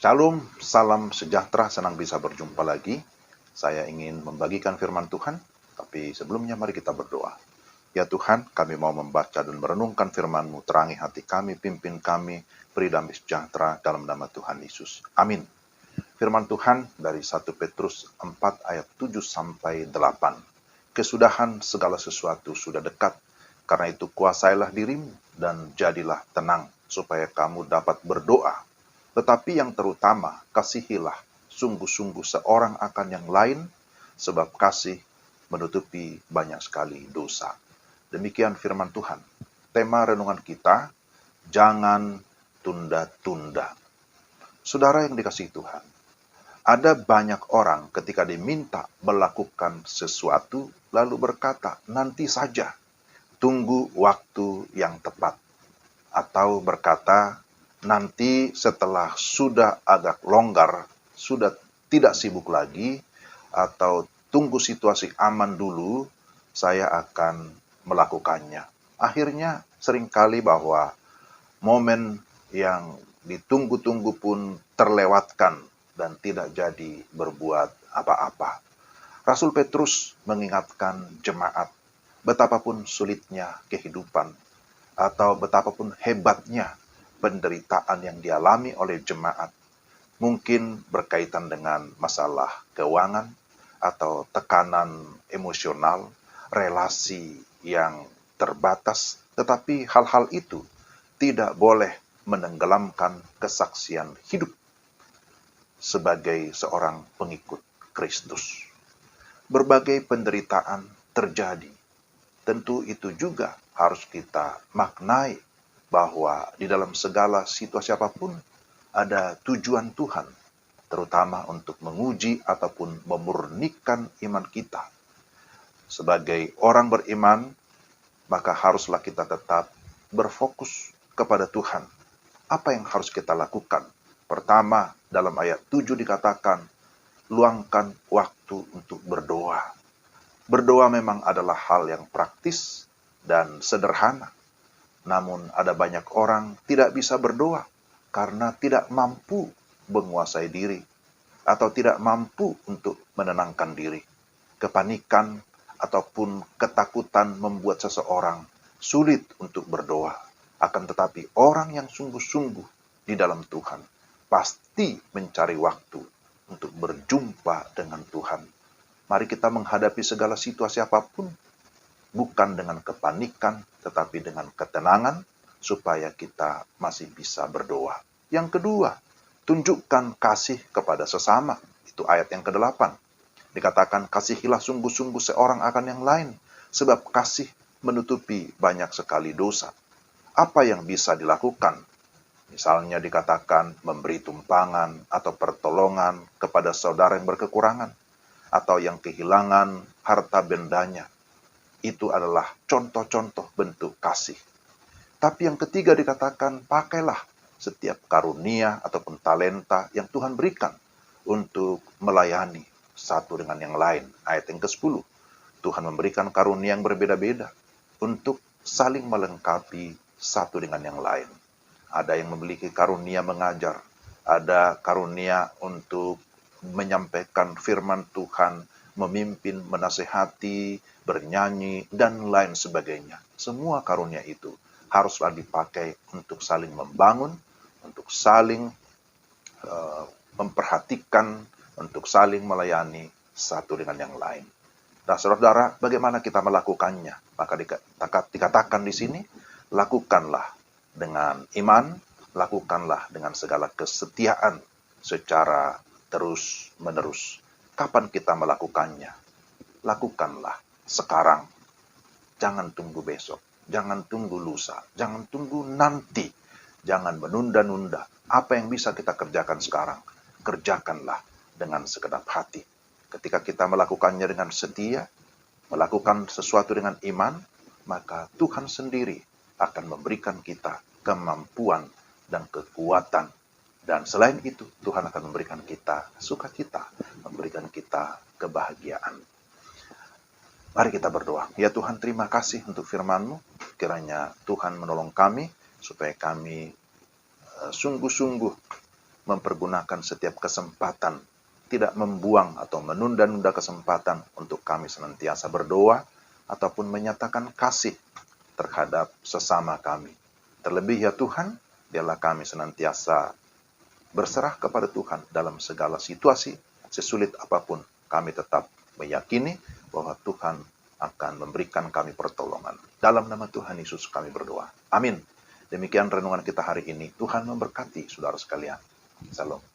Shalom, salam sejahtera, senang bisa berjumpa lagi. Saya ingin membagikan firman Tuhan, tapi sebelumnya mari kita berdoa. Ya Tuhan, kami mau membaca dan merenungkan firman-Mu, terangi hati kami, pimpin kami, beri damai sejahtera dalam nama Tuhan Yesus. Amin. Firman Tuhan dari 1 Petrus 4 ayat 7-8. Kesudahan segala sesuatu sudah dekat, karena itu kuasailah dirimu dan jadilah tenang, supaya kamu dapat berdoa. Tetapi yang terutama, kasihilah sungguh-sungguh seorang akan yang lain, sebab kasih menutupi banyak sekali dosa. Demikian firman Tuhan. Tema renungan kita, jangan tunda-tunda. Saudara yang dikasihi Tuhan, ada banyak orang ketika diminta melakukan sesuatu, lalu berkata, nanti saja, tunggu waktu yang tepat. Atau berkata, nanti setelah sudah agak longgar, sudah tidak sibuk lagi, atau tunggu situasi aman dulu, saya akan melakukannya. Akhirnya seringkali bahwa momen yang ditunggu-tunggu pun terlewatkan dan tidak jadi berbuat apa-apa. Rasul Petrus mengingatkan jemaat, betapapun sulitnya kehidupan, atau betapapun hebatnya penderitaan yang dialami oleh jemaat, mungkin berkaitan dengan masalah keuangan atau tekanan emosional, relasi yang terbatas, tetapi hal-hal itu tidak boleh menenggelamkan kesaksian hidup sebagai seorang pengikut Kristus. Berbagai penderitaan terjadi. Tentu itu juga harus kita maknai bahwa di dalam segala situasi apapun ada tujuan Tuhan, terutama untuk menguji ataupun memurnikan iman kita. Sebagai orang beriman, maka haruslah kita tetap berfokus kepada Tuhan. Apa yang harus kita lakukan? Pertama, dalam ayat 7 dikatakan, luangkan waktu untuk berdoa. Berdoa memang adalah hal yang praktis dan sederhana. Namun ada banyak orang tidak bisa berdoa karena tidak mampu menguasai diri atau tidak mampu untuk menenangkan diri. Kepanikan ataupun ketakutan membuat seseorang sulit untuk berdoa. Akan tetapi orang yang sungguh-sungguh di dalam Tuhan pasti mencari waktu untuk berjumpa dengan Tuhan. Mari kita menghadapi segala situasi apapun, bukan dengan kepanikan, tetapi dengan ketenangan, supaya kita masih bisa berdoa. Yang kedua, tunjukkan kasih kepada sesama. Itu ayat yang ke-8. Dikatakan, kasihilah sungguh-sungguh seorang akan yang lain, sebab kasih menutupi banyak sekali dosa. Apa yang bisa dilakukan? Misalnya dikatakan memberi tumpangan atau pertolongan kepada saudara yang berkekurangan, atau yang kehilangan harta bendanya. Itu adalah contoh-contoh bentuk kasih. Tapi yang ketiga dikatakan, pakailah setiap karunia ataupun talenta yang Tuhan berikan untuk melayani satu dengan yang lain. Ayat yang ke-10, Tuhan memberikan karunia yang berbeda-beda untuk saling melengkapi satu dengan yang lain. Ada yang memiliki karunia mengajar, ada karunia untuk menyampaikan firman Tuhan, memimpin, menasehati, bernyanyi, dan lain sebagainya. Semua karunia itu haruslah dipakai untuk saling membangun, untuk saling memperhatikan, untuk saling melayani satu dengan yang lain. Nah, saudara-saudara, bagaimana kita melakukannya? Maka dikatakan di sini, lakukanlah dengan iman, lakukanlah dengan segala kesetiaan secara terus-menerus. Kapan kita melakukannya? Lakukanlah sekarang. Jangan tunggu besok. Jangan tunggu lusa. Jangan tunggu nanti. Jangan menunda-nunda. Apa yang bisa kita kerjakan sekarang, kerjakanlah dengan segenap hati. Ketika kita melakukannya dengan setia, melakukan sesuatu dengan iman, maka Tuhan sendiri akan memberikan kita kemampuan dan kekuatan. Dan selain itu, Tuhan akan memberikan kita sukacita, memberikan kita kebahagiaan. Mari kita berdoa. Ya Tuhan, terima kasih untuk firman-Mu. Kiranya Tuhan menolong kami, supaya kami sungguh-sungguh mempergunakan setiap kesempatan, tidak membuang atau menunda-nunda kesempatan untuk kami senantiasa berdoa ataupun menyatakan kasih terhadap sesama kami. Terlebih ya Tuhan, biarlah kami senantiasa berserah kepada Tuhan dalam segala situasi, sesulit apapun, kami tetap meyakini bahwa Tuhan akan memberikan kami pertolongan. Dalam nama Tuhan Yesus kami berdoa. Amin. Demikian renungan kita hari ini. Tuhan memberkati saudara sekalian. Salam.